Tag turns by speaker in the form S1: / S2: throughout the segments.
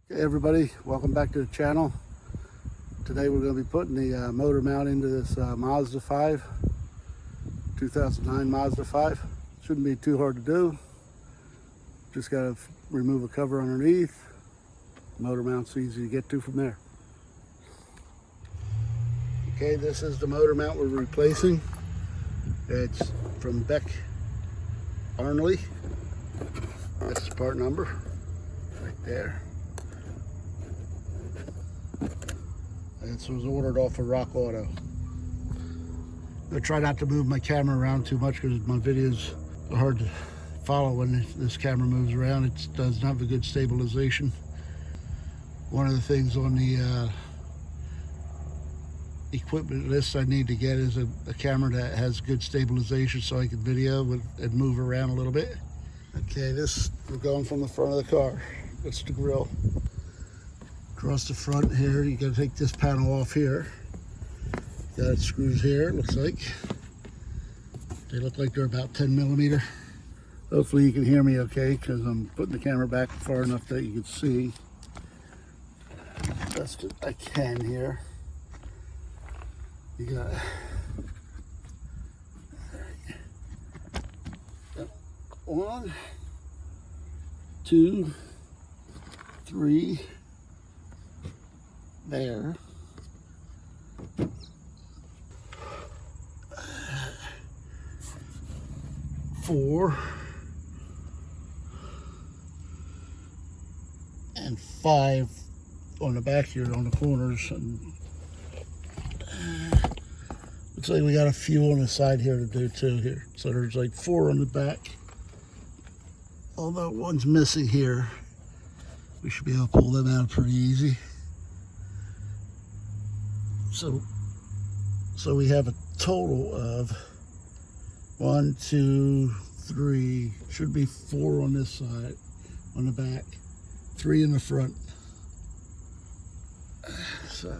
S1: Hey everybody, welcome back to the channel. Today we're going to be putting the motor mount into this Mazda 5, 2009 Mazda 5. Shouldn't be too hard to do. Just got to remove a cover underneath. Motor mount's easy to get to from there. Okay, this is the motor mount we're replacing. It's from Beck Arnley. That's the part number right there. This was ordered off of Rock Auto. I try not to move my camera around too much because my videos are hard to follow when this camera moves around. It does not have a good stabilization. One of the things on the equipment list I need to get is a camera that has good stabilization so I can video and move around a little bit. Okay, we're going from the front of the car. That's the grill. Across the front here, you got to take this panel off here. Got it screws here, it looks like. They look like they're about 10 millimeter. Hopefully you can hear me okay, because I'm putting the camera back far enough that you can see. Best I can here. You got one, two, three. There. 4 and 5 on the back here on the corners, and looks like we got a few on the side here to do too here. So there's like 4 on the back, although one's missing here. We should be able to pull them out pretty easy. So we have a total of 1, 2, 3, should be 4 on this side, on the back, 3 in the front. So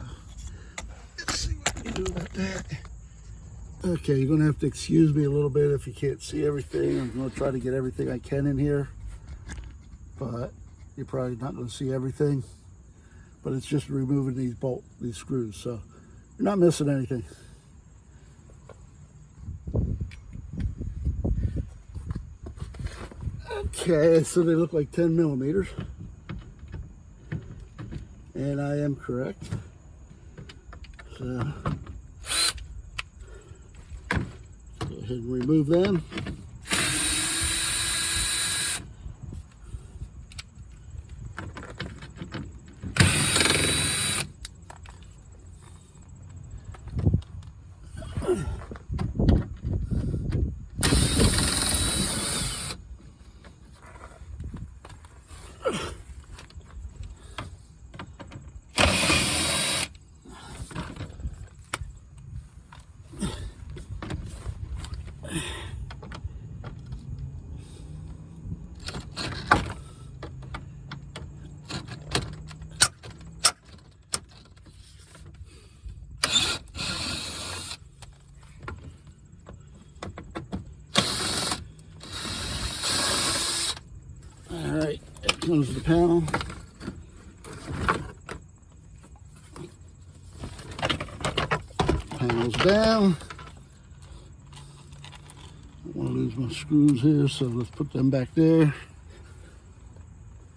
S1: let's see what we can do about that. Okay, you're gonna have to excuse me a little bit if you can't see everything. I'm gonna try to get everything I can in here, but you're probably not gonna see everything. But it's just removing these screws, so you're not missing anything. Okay, so they look like 10 millimeters. And I am correct. So go ahead and remove them. All right, there comes the panel. Panel's down. I don't want to lose my screws here, so let's put them back there.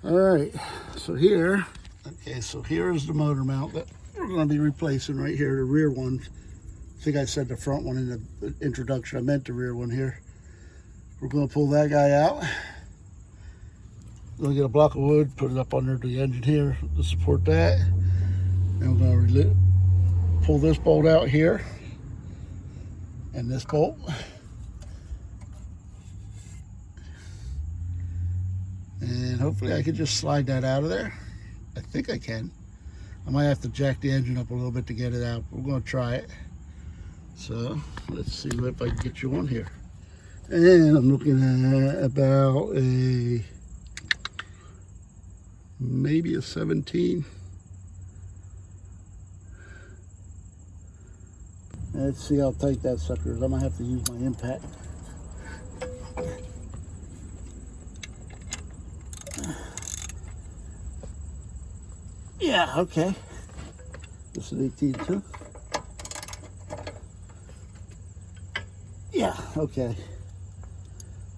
S1: All right, so here, so here is the motor mount that we're going to be replacing right here, the rear one. I think I said the front one in the introduction. I meant the rear one here. We're going to pull that guy out. We'll get a block of wood, put it up under the engine here to support that. And we're going to pull this bolt out here and this bolt. And hopefully I can just slide that out of there. I think I can. I might have to jack the engine up a little bit to get it out. We're going to try it. So let's see if I can get you on here. And I'm looking at about maybe a 17. Let's see how tight that sucker is. I might have to use my impact. Yeah, okay. This is 18 too. Yeah, okay.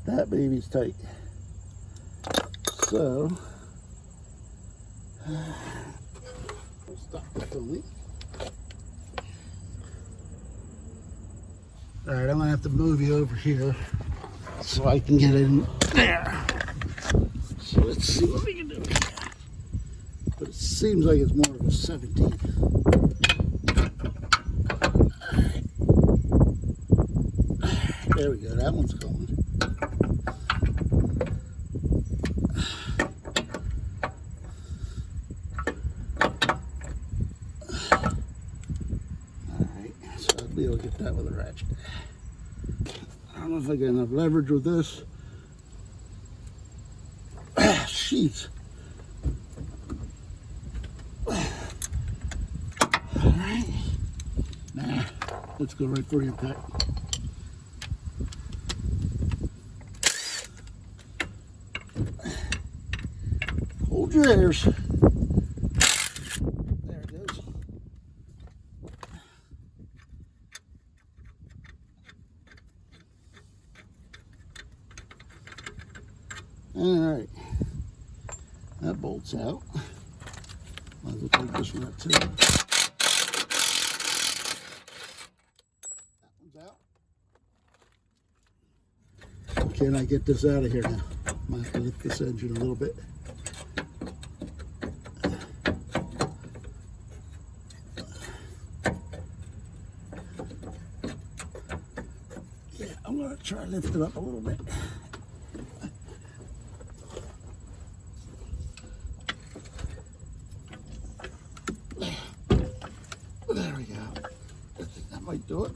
S1: That baby's tight. So, we'll stop the filming. All right, I'm gonna have to move you over here so I can get in there. So let's see what we can do. But it seems like it's more of a 17. There we go, that one's going. Alright, so I'll be able to get that with a ratchet. I don't know if I got enough leverage with this. Sheets. Alright. Nah, let's go right for the impact. Hold your airs. There it goes. Alright. That bolt's out. Might as well take this one out too. That one's out. Can I get this out of here now? Might have to lift this engine a little bit. Yeah, I'm gonna try to lift it up a little bit. There we go. That might do it.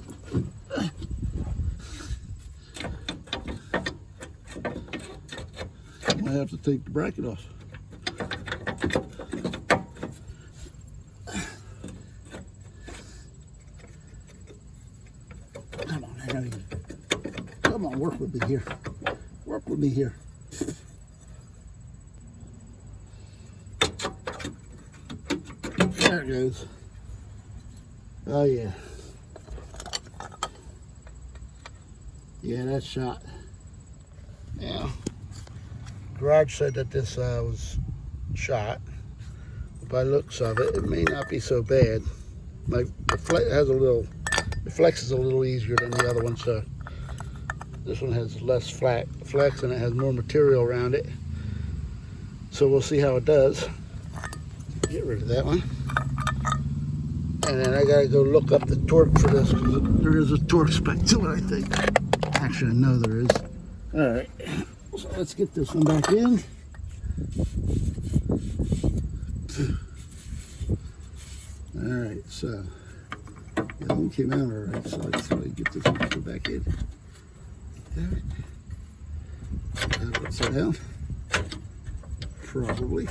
S1: I have to take the bracket off. Come on, I gotta come on, work with me here. Work with me here. There it goes. Oh yeah. Yeah, that's shot. Yeah. Garage said that this was shot. By the looks of it, it may not be so bad. The flex is a little easier than the other one, so this one has less flex and it has more material around it. So we'll see how it does. Get rid of that one. And then I gotta go look up the torque for this, because there is a torque spec to it, I think. Actually, I know there is. All right, so let's get this one back in. All right, so that one came out all right, so let's get this one back in. There. Upside down. Probably.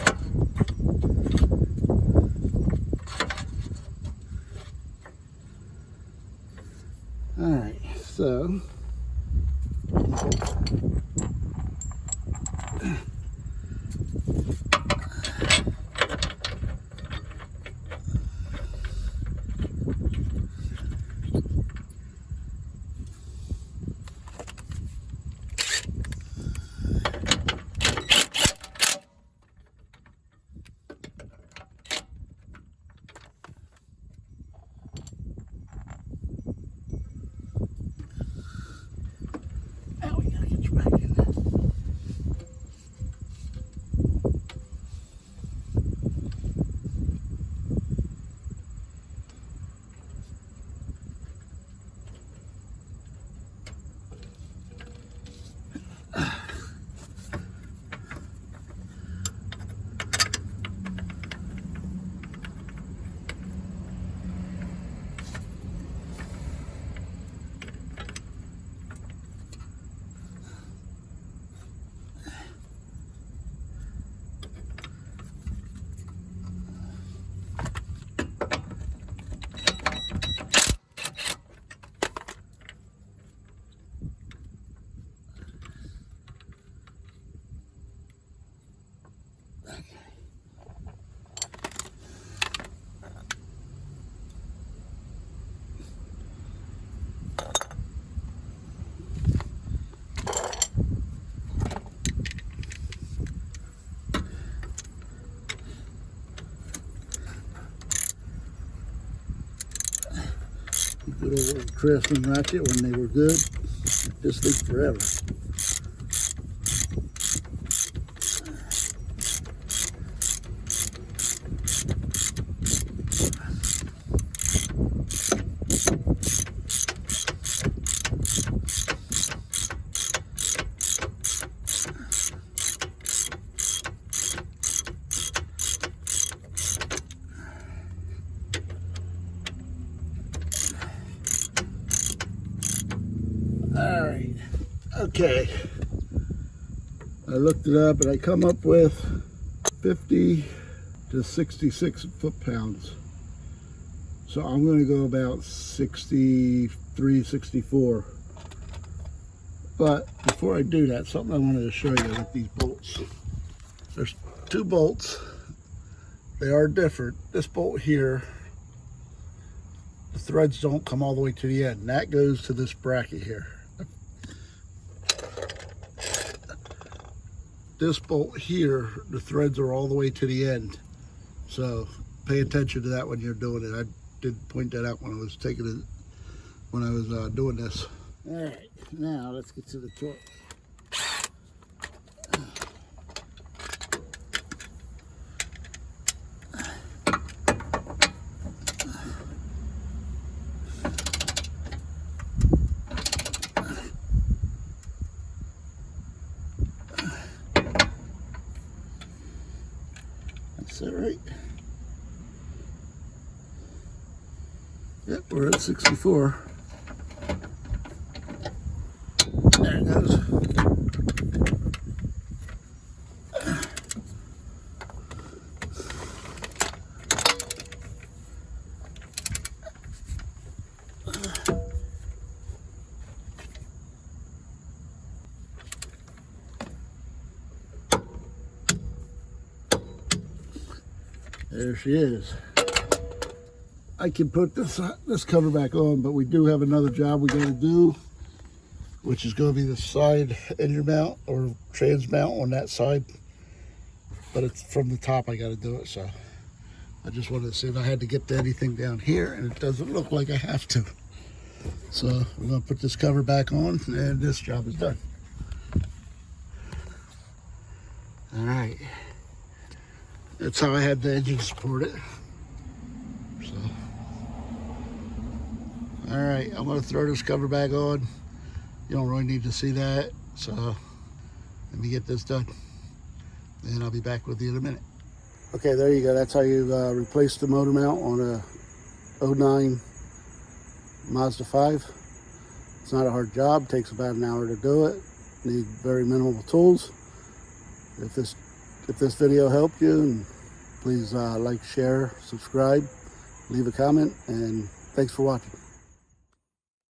S1: All right, so Good old Craftsman ratchet when they were good. This thing forever. All right, okay. I looked it up and I come up with 50 to 66 foot-pounds. So I'm going to go about 63, 64. But before I do that, something I wanted to show you with these bolts. There's two bolts. They are different. This bolt here, the threads don't come all the way to the end. That goes to this bracket here. This bolt here, the threads are all the way to the end. So pay attention to that when you're doing it. I did point that out when I was taking it, when I was doing this. All right, now let's get to the torque. That's it, right? Yep, we're at 64. There it goes. There she is. I can put this cover back on, but we do have another job we got to do, which is going to be the side engine mount or trans mount on that side. But it's from the top I got to do it, so I just wanted to see if I had to get to anything down here, and it doesn't look like I have to. So we're going to put this cover back on, and this job is done. All right. That's how I had the engine support it. So, all right, I'm going to throw this cover back on. You don't really need to see that, so let me get this done, and I'll be back with you in a minute. Okay, there you go. That's how you replace the motor mount on a 09 Mazda 5. It's not a hard job. It takes about an hour to do it. Need very minimal tools. If this video helped you, and please like, share, subscribe, leave a comment, and thanks for watching.